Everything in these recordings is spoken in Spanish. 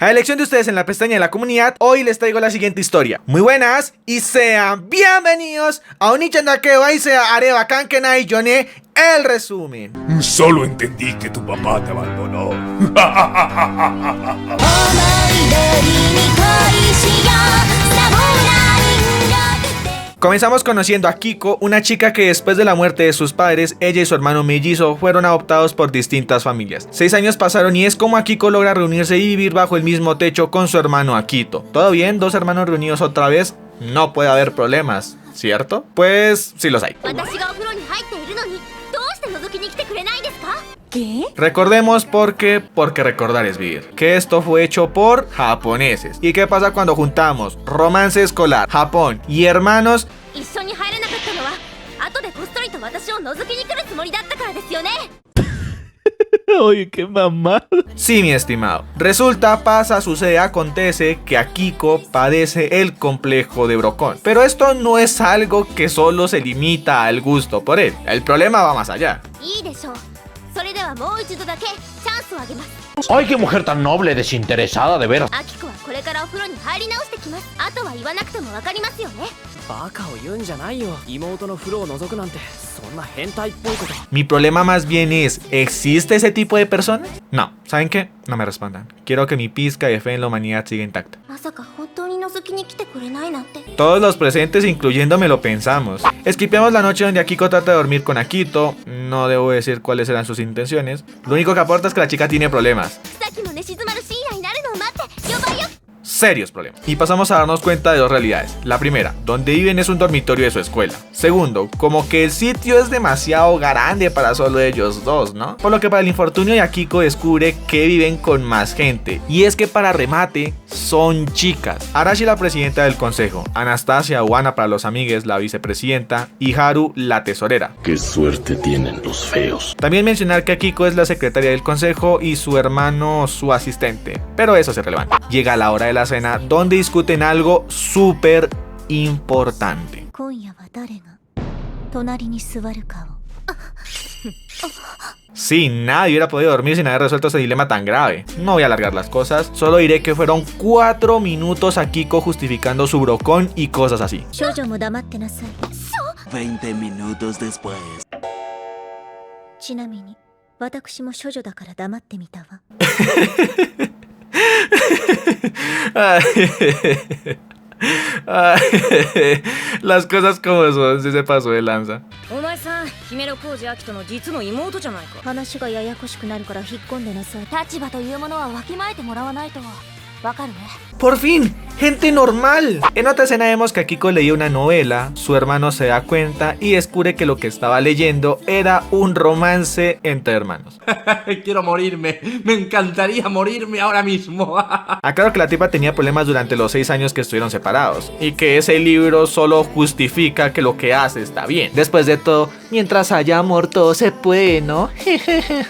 A elección de ustedes en la pestaña de la comunidad, hoy les traigo la siguiente historia. Muy buenas y sean bienvenidos a Onichandake Waisea Areva Kankenai Yone, el resumen. Solo entendí que tu papá te abandonó. Comenzamos conociendo a Kiko, una chica que después de la muerte de sus padres, ella y su hermano mellizo fueron adoptados por distintas familias. 6 años pasaron y es como Akiko logra reunirse y vivir bajo el mismo techo con su hermano Akito. ¿Todo bien? ¿2 hermanos reunidos otra vez? No puede haber problemas, ¿cierto? Pues sí los hay. ¿Qué? Recordemos porque recordar es vivir, que esto fue hecho por japoneses. ¿Y qué pasa cuando juntamos romance escolar, Japón y hermanos? Oye, qué mamá. Sí, mi estimado. Resulta, pasa, sucede, acontece que Akiko padece el complejo de Brocón. Pero esto no es algo que solo se limita al gusto por él. El problema va más allá. Ay, qué mujer tan noble, desinteresada, de veras. Mi problema más bien es, ¿existe ese tipo de personas? No, ¿saben qué? No me respondan. Quiero que mi pizca de fe en la humanidad siga intacta. Todos los presentes, incluyéndome, lo pensamos. Esquipeamos la noche donde Akiko trata de dormir con Akito. No debo decir cuáles eran sus intenciones. Lo único que aporta es que la chica tiene problemas. Serios problemas. Y pasamos a darnos cuenta de 2 realidades. La primera, donde viven es un dormitorio de su escuela. Segundo, como que el sitio es demasiado grande para solo ellos dos, ¿no? Por lo que para el infortunio de Akiko descubre que viven con más gente. Y es que para remate, son chicas. Arashi, la presidenta del consejo, Anastasia o Ana para los amigues, la vicepresidenta, y Haru, la tesorera. Qué suerte tienen los feos. También mencionar que Akiko es la secretaria del consejo y su hermano su asistente, pero eso es irrelevante. Llega la hora de la cena donde discuten algo súper importante. Sí, nadie hubiera podido dormir sin haber resuelto ese dilema tan grave. No voy a alargar las cosas, solo diré que fueron 4 minutos a Kiko justificando su brocón y cosas así. 20 minutos después. Las cosas como son, si se pasó de lanza. Por fin, gente normal. En otra escena vemos que Akiko leía una novela, su hermano se da cuenta y descubre que lo que estaba leyendo era un romance entre hermanos. Quiero morirme, me encantaría morirme ahora mismo. Aclaro que la tipa tenía problemas durante los 6 años que estuvieron separados y que ese libro solo justifica que lo que hace está bien. Después de todo, mientras haya amor todo se puede, ¿no?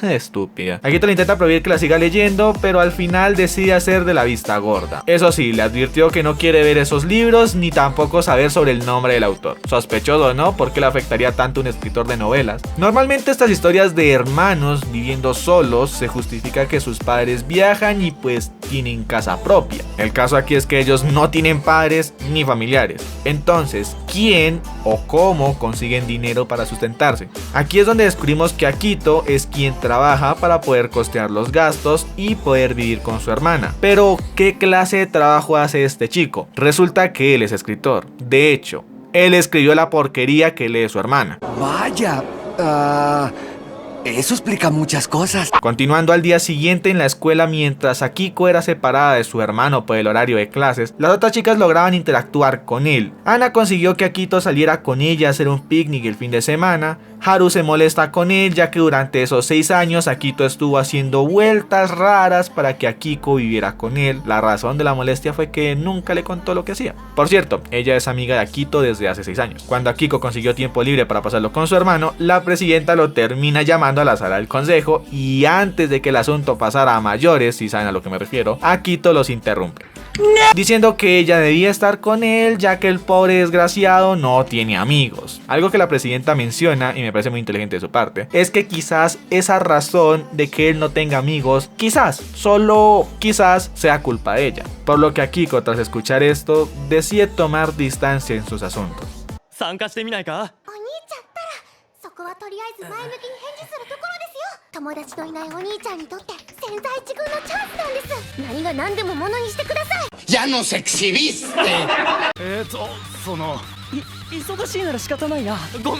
Estúpida. Akito le intenta prohibir que la siga leyendo, pero al final decide hacer de la vista gorda. Eso sí, le advirtió que no quiere ver esos libros ni tampoco saber sobre el nombre del autor. Sospechoso, ¿no? ¿Por qué le afectaría tanto un escritor de novelas? Normalmente estas historias de hermanos viviendo solos se justifica que sus padres viajan y pues tienen casa propia. El caso aquí es que ellos no tienen padres ni familiares. Entonces, ¿quién o cómo consiguen dinero para sustentarse? Aquí es donde descubrimos que Akito es quien trabaja para poder costear los gastos y poder vivir con su hermana. Pero, ¿qué clase de trabajo hace este chico? Resulta que él es escritor. De hecho, él escribió la porquería que lee su hermana. Vaya, eso explica muchas cosas. Continuando al día siguiente en la escuela, mientras Akiko era separada de su hermano por el horario de clases, las otras chicas lograban interactuar con él. Ana consiguió que Akito saliera con ella a hacer un picnic el fin de semana. Haru se molesta con él ya que durante esos 6 años Akito estuvo haciendo vueltas raras para que Akiko viviera con él. La razón de la molestia fue que nunca le contó lo que hacía. Por cierto, ella es amiga de Akito desde hace 6 años. Cuando Akiko consiguió tiempo libre para pasarlo con su hermano, la presidenta lo termina llamando a la sala del consejo y antes de que el asunto pasara a mayores, si saben a lo que me refiero, Akito los interrumpe. diciendo que ella debía estar con él ya que el pobre desgraciado no tiene amigos. Algo que la presidenta menciona, y me parece muy inteligente de su parte, es que quizás esa razón de que él no tenga amigos, quizás, solo quizás, sea culpa de ella. Por lo que Akiko, tras escuchar esto, decide tomar distancia en sus asuntos. 参加してみないか。お兄ちゃったらそこはとりあえず前向きに返事するところですよ。友達のいないお兄ちゃんにとって千載一遇のチャンスなんです。何が何でもものにしてください。¡Ya nos exhibiste! 忙しいなら仕方ないな。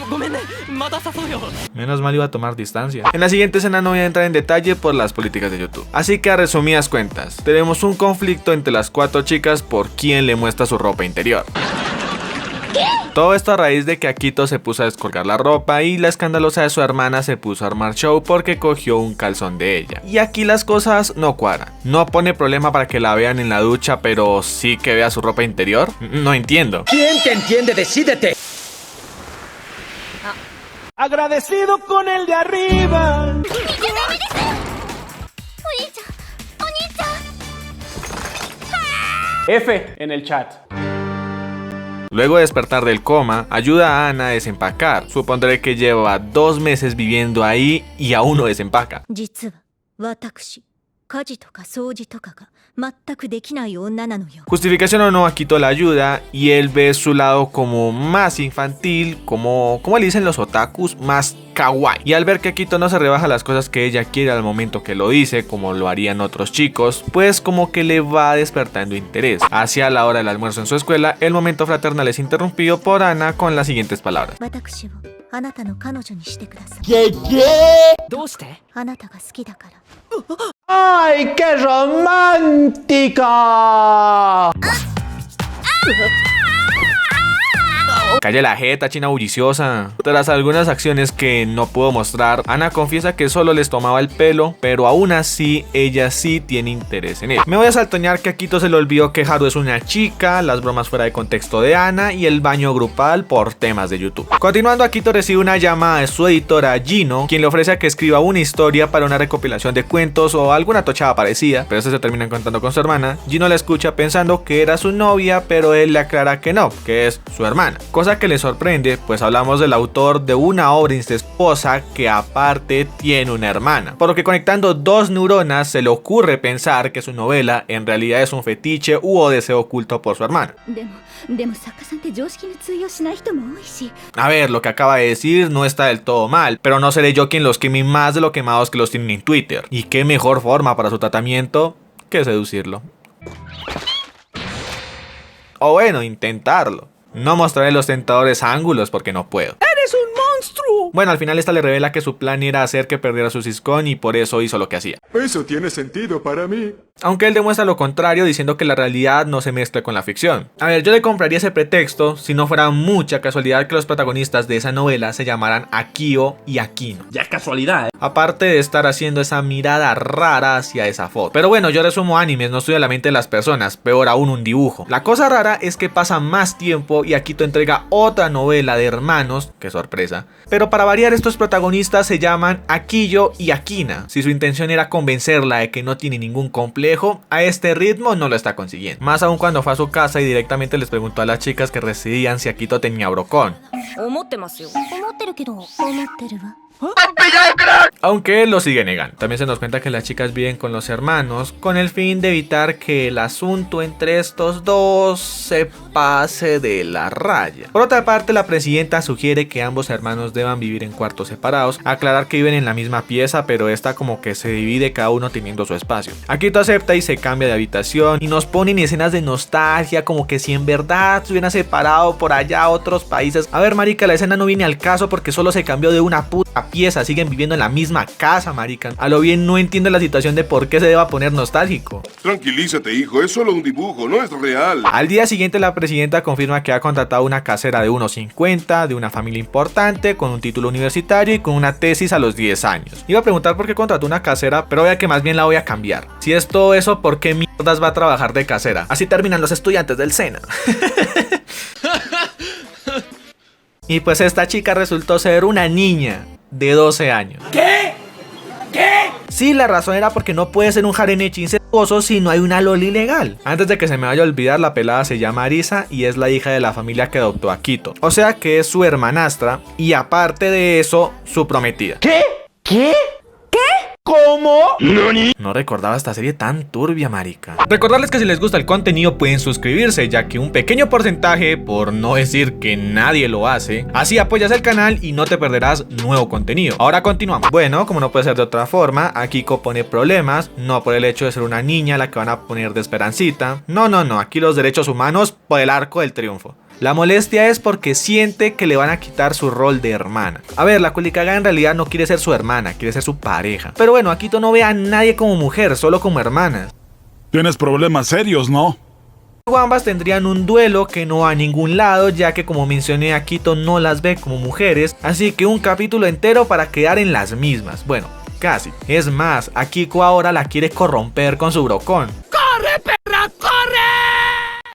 ごめんね。また誘うよ。 Menos mal iba a tomar distancia. En la siguiente escena no voy a entrar en detalle por las políticas de YouTube. Así que a resumidas cuentas, tenemos un conflicto entre las 4 chicas por quién le muestra su ropa interior. Todo esto a raíz de que Akito se puso a descolgar la ropa y la escandalosa de su hermana se puso a armar show porque cogió un calzón de ella. Y aquí las cosas no cuadran. No pone problema para que la vean en la ducha, pero sí que vea su ropa interior. No entiendo. ¿Quién te entiende? ¡Decídete! Agradecido con el de arriba. お兄ちゃんお兄ちゃん F en el chat. Luego de despertar del coma, ayuda a Ana a desempacar. Supondré que lleva 2 meses viviendo ahí y aún no desempaca. 実は私家事とか掃除とかが全くできない女なのよ。 Justificación o no, Akito la ayuda y él ve su lado como más infantil, como le dicen los otakus, más kawaii. Y al ver que Akito no se rebaja las cosas que ella quiere al momento que lo dice, como lo harían otros chicos, pues como que le va despertando interés. Hacia la hora del almuerzo en su escuela, el momento fraternal es interrumpido por Ana con las siguientes palabras. 私をあなたの彼女にしてください。どうして？あなたが好きだから。 ¡Ay, qué romántica! Calla la jeta, china bulliciosa. Tras algunas acciones que no puedo mostrar, Ana confiesa que solo les tomaba el pelo, pero aún así, ella sí tiene interés en él. Me voy a saltoñar que a Akito se le olvidó que Haru es una chica, las bromas fuera de contexto de Ana y el baño grupal por temas de YouTube. Continuando, Akito recibe una llamada de su editora Gino, quien le ofrece a que escriba una historia para una recopilación de cuentos o alguna tochada parecida, pero se termina contando con su hermana. Gino la escucha pensando que era su novia, pero él le aclara que no, que es su hermana. Cosa que le sorprende, pues hablamos del autor de una obra incestuosa que aparte tiene una hermana. Por lo que conectando 2 neuronas se le ocurre pensar que su novela en realidad es un fetiche o deseo oculto por su hermana. でも作家さんって常識に通用しない人も多いし。 A ver, lo que acaba de decir no está del todo mal, pero no seré yo quien los queme más de lo quemados que los tienen en Twitter. Y qué mejor forma para su tratamiento que seducirlo. O bueno, intentarlo. No mostraré los tentadores ángulos porque no puedo. ¡Eres un monstruo! Bueno, al final esta le revela que su plan era hacer que perdiera su Siscón y por eso hizo lo que hacía. Eso tiene sentido para mí. Aunque él demuestra lo contrario diciendo que la realidad no se mezcla con la ficción. A ver, yo le compraría ese pretexto si no fuera mucha casualidad que los protagonistas de esa novela se llamaran Akio y Akino. Ya es casualidad, Aparte de estar haciendo esa mirada rara hacia esa foto. Pero bueno, yo resumo animes, no estudio la mente de las personas, peor aún un dibujo. La cosa rara es que pasa más tiempo y Akito entrega otra novela de hermanos, qué sorpresa. Pero para variar, estos protagonistas se llaman Akiyo y Akina. Si su intención era convencerla de que no tiene ningún complejo, a este ritmo no lo está consiguiendo. Más aún cuando fue a su casa y directamente les preguntó a las chicas que residían si Akito tenía brocón. 思ってますよ。思ってるけど。思ってるわ。 Aunque él lo sigue negando. También se nos cuenta que las chicas viven con los hermanos con el fin de evitar que el asunto entre estos dos se pase de la raya. Por otra parte, la presidenta sugiere que ambos hermanos deban vivir en cuartos separados, aclarar que viven en la misma pieza, pero esta como que se divide cada uno teniendo su espacio. Akito acepta y se cambia de habitación y nos ponen escenas de nostalgia como que si en verdad se hubieran separado por allá a otros países. A ver, marica, la escena no viene al caso porque solo se cambió de una puta pieza, siguen viviendo en la misma casa, marica. A lo bien no entiendo la situación de por qué se deba poner nostálgico. Tranquilízate, hijo, es solo un dibujo, no es real. Al día siguiente la presidenta confirma que ha contratado una casera de 1.50, de una familia importante, con un título universitario y con una tesis a los 10 años. Iba a preguntar por qué contrató una casera, pero vea que más bien la voy a cambiar. Si es todo eso, ¿por qué mierdas va a trabajar de casera? Así terminan los estudiantes del SENA. Y pues esta chica resultó ser una niña de 12 años. ¿Qué? ¿Qué? Sí, la razón era porque no puede ser un harem echinse si no hay una loli legal. Antes de que se me vaya a olvidar, la pelada se llama Arisa y es la hija de la familia que adoptó a Akito. O sea que es su hermanastra y aparte de eso, su prometida. ¿Qué? ¿Qué? ¿Cómo? No recordaba esta serie tan turbia, marica. Recordarles que si les gusta el contenido pueden suscribirse, ya que un pequeño porcentaje, por no decir que nadie lo hace, así apoyas el canal y no te perderás nuevo contenido. Ahora continuamos. Bueno, como no puede ser de otra forma, Akiko pone problemas, no por el hecho de ser una niña la que van a poner de Esperancita. No, aquí los derechos humanos por el arco del triunfo. La molestia es porque siente que le van a quitar su rol de hermana. A ver, la Culicaga en realidad no quiere ser su hermana, quiere ser su pareja. Pero bueno, Akito no ve a nadie como mujer, solo como hermana. Tienes problemas serios, ¿no? Luego ambas tendrían un duelo que no va a ningún lado, ya que como mencioné, Akito no las ve como mujeres, así que un capítulo entero para quedar en las mismas. Bueno, casi. Es más, Akiko ahora la quiere corromper con su brocón. ¡Corre, perra, corre!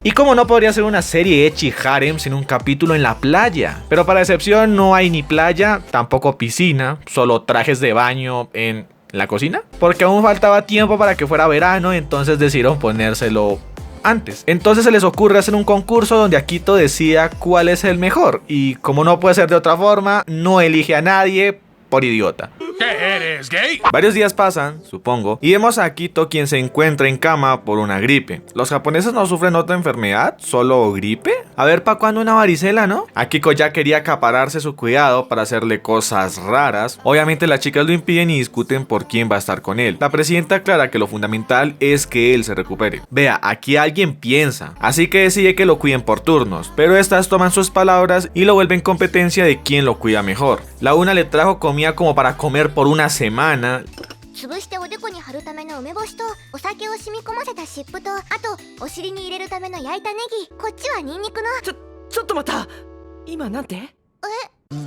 Y como no podría ser una serie Ecchi Harem sin un capítulo en la playa. Pero para excepción no hay ni playa, tampoco piscina, solo trajes de baño en la cocina. Porque aún faltaba tiempo para que fuera verano, entonces decidieron ponérselo antes. Entonces se les ocurre hacer un concurso donde Akito decida cuál es el mejor. Y como no puede ser de otra forma, no elige a nadie por idiota. ¿Qué eres, gay? Varios días pasan, supongo, y vemos a Akito quien se encuentra en cama por una gripe. ¿Los japoneses no sufren otra enfermedad? ¿Solo gripe? A ver, ¿pa' cuándo una varicela, no? Akiko ya quería acapararse su cuidado para hacerle cosas raras. Obviamente las chicas lo impiden y discuten por quién va a estar con él. La presidenta aclara que lo fundamental es que él se recupere. Vea, aquí alguien piensa, así que decide que lo cuiden por turnos, pero estas toman sus palabras y lo vuelven competencia de quién lo cuida mejor. La una le trajo comida como para comer por una semana. 潰しておでこに貼るための梅干しとお酒を染み込ませた湿布とあとお尻に入れるための焼いたネギこっちはニンニクのちょっと待った今なんて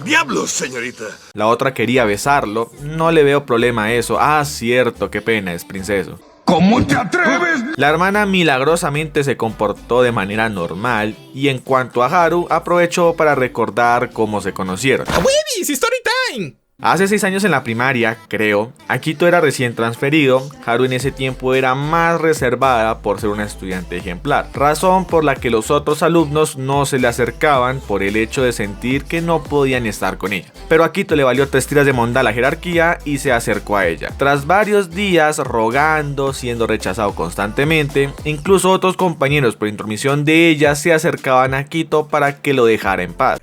¡Diablos, señorita! La otra quería besarlo, no le veo problema a eso. Ah, cierto, qué pena, es princeso. ¿Cómo te atreves? La hermana milagrosamente se comportó de manera normal y en cuanto a Haru, aprovechó para recordar cómo se conocieron. ¡Webis! ¡Story time! Hace 6 años en la primaria, creo, Akito era recién transferido, Haru en ese tiempo era más reservada por ser una estudiante ejemplar, razón por la que los otros alumnos no se le acercaban por el hecho de sentir que no podían estar con ella. Pero a Akito le valió 3 tiras de monda a la jerarquía y se acercó a ella. Tras varios días rogando, siendo rechazado constantemente, incluso otros compañeros por intromisión de ella se acercaban a Akito para que lo dejara en paz.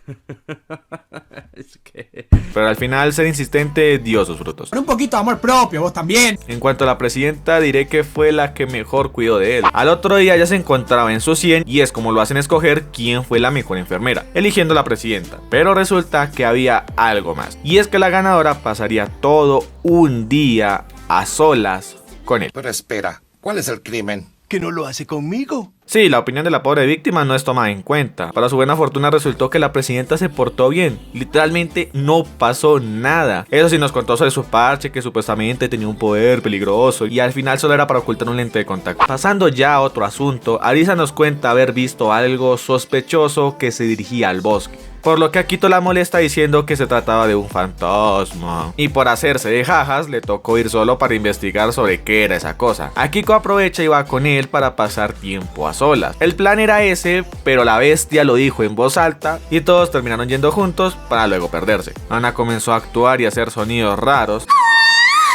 Pero al final ser insistente dio sus frutos. Con un poquito de amor propio, vos también. En cuanto a la presidenta, diré que fue la que mejor cuidó de él. Al otro día ya se encontraba en su 100 y es como lo hacen escoger quién fue la mejor enfermera, eligiendo la presidenta. Pero resulta que había algo más, y es que la ganadora pasaría todo un día a solas con él. Pero espera, ¿cuál es el crimen? ¿Que no lo hace conmigo? Sí, la opinión de la pobre víctima no es tomada en cuenta. Para su buena fortuna resultó que la presidenta se portó bien. Literalmente no pasó nada. Eso sí nos contó sobre su parche, que supuestamente tenía un poder peligroso y al final solo era para ocultar un lente de contacto. Pasando ya a otro asunto, Arisa nos cuenta haber visto algo sospechoso que se dirigía al bosque, por lo que Akito la molesta diciendo que se trataba de un fantasma. Y por hacerse de jajas, le tocó ir solo para investigar sobre qué era esa cosa. Akiko aprovecha y va con él para pasar tiempo a solas. El plan era ese, pero la bestia lo dijo en voz alta y todos terminaron yendo juntos para luego perderse. Ana comenzó a actuar y hacer sonidos raros.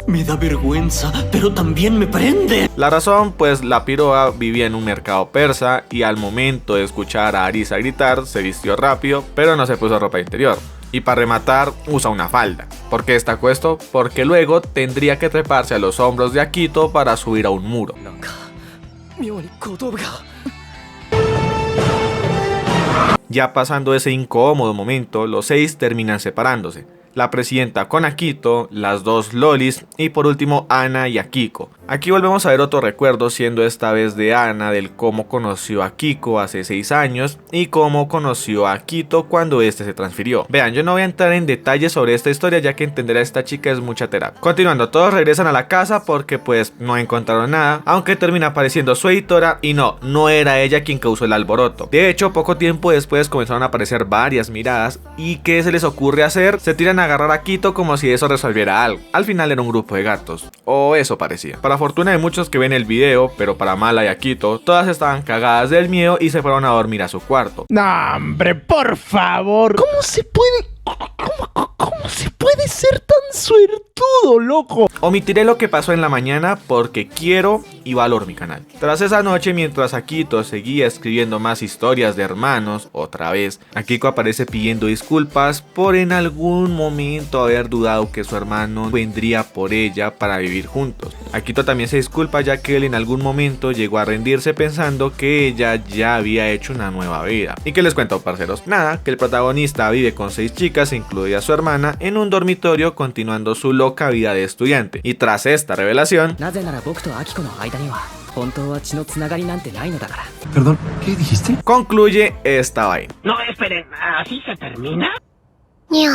Me da vergüenza, pero también me prende. La razón, pues la piroa vivía en un mercado persa y al momento de escuchar a Arisa gritar, se vistió rápido, pero no se puso ropa interior. Y para rematar, usa una falda. ¿Por qué está puesto? Porque luego tendría que treparse a los hombros de Akito para subir a un muro. Ya pasando ese incómodo momento, los 6 terminan separándose. La presidenta con Akito, las 2 lolis y por último Ana y Akiko. Aquí volvemos a ver otro recuerdo, siendo esta vez de Ana, del cómo conoció a Akiko hace 6 años y cómo conoció a Akito cuando este se transfirió. Vean, yo no voy a entrar en detalles sobre esta historia ya que entender a esta chica es mucha terapia. Continuando, todos regresan a la casa porque pues no encontraron nada, aunque termina apareciendo su editora y no era ella quien causó el alboroto. De hecho, poco tiempo después comenzaron a aparecer varias miradas y ¿qué se les ocurre hacer? Se tiran a agarrar a Akito como si eso resolviera algo. Al final era un grupo de gatos, o eso parecía. Para fortuna de muchos que ven el video, pero para mala y Akito, todas estaban cagadas del miedo y se fueron a dormir a su cuarto. No, hombre, por favor. ¿Cómo se puede ser tan suertudo, loco? Omitiré lo que pasó en la mañana porque quiero y valoro mi canal. Tras esa noche, mientras Akito seguía escribiendo más historias de hermanos, otra vez, Akiko aparece pidiendo disculpas por en algún momento haber dudado que su hermano vendría por ella para vivir juntos. Akito también se disculpa ya que él en algún momento llegó a rendirse pensando que ella ya había hecho una nueva vida. ¿Y qué les cuento, parceros? Nada, que el protagonista vive con 6 chicas, incluida su hermana, en un dormitorio continuando su loca vida de estudiante. Y tras esta revelación, Perdón, ¿qué dijiste? concluye esta vaina. No, esperen, ¿así se termina? Ño.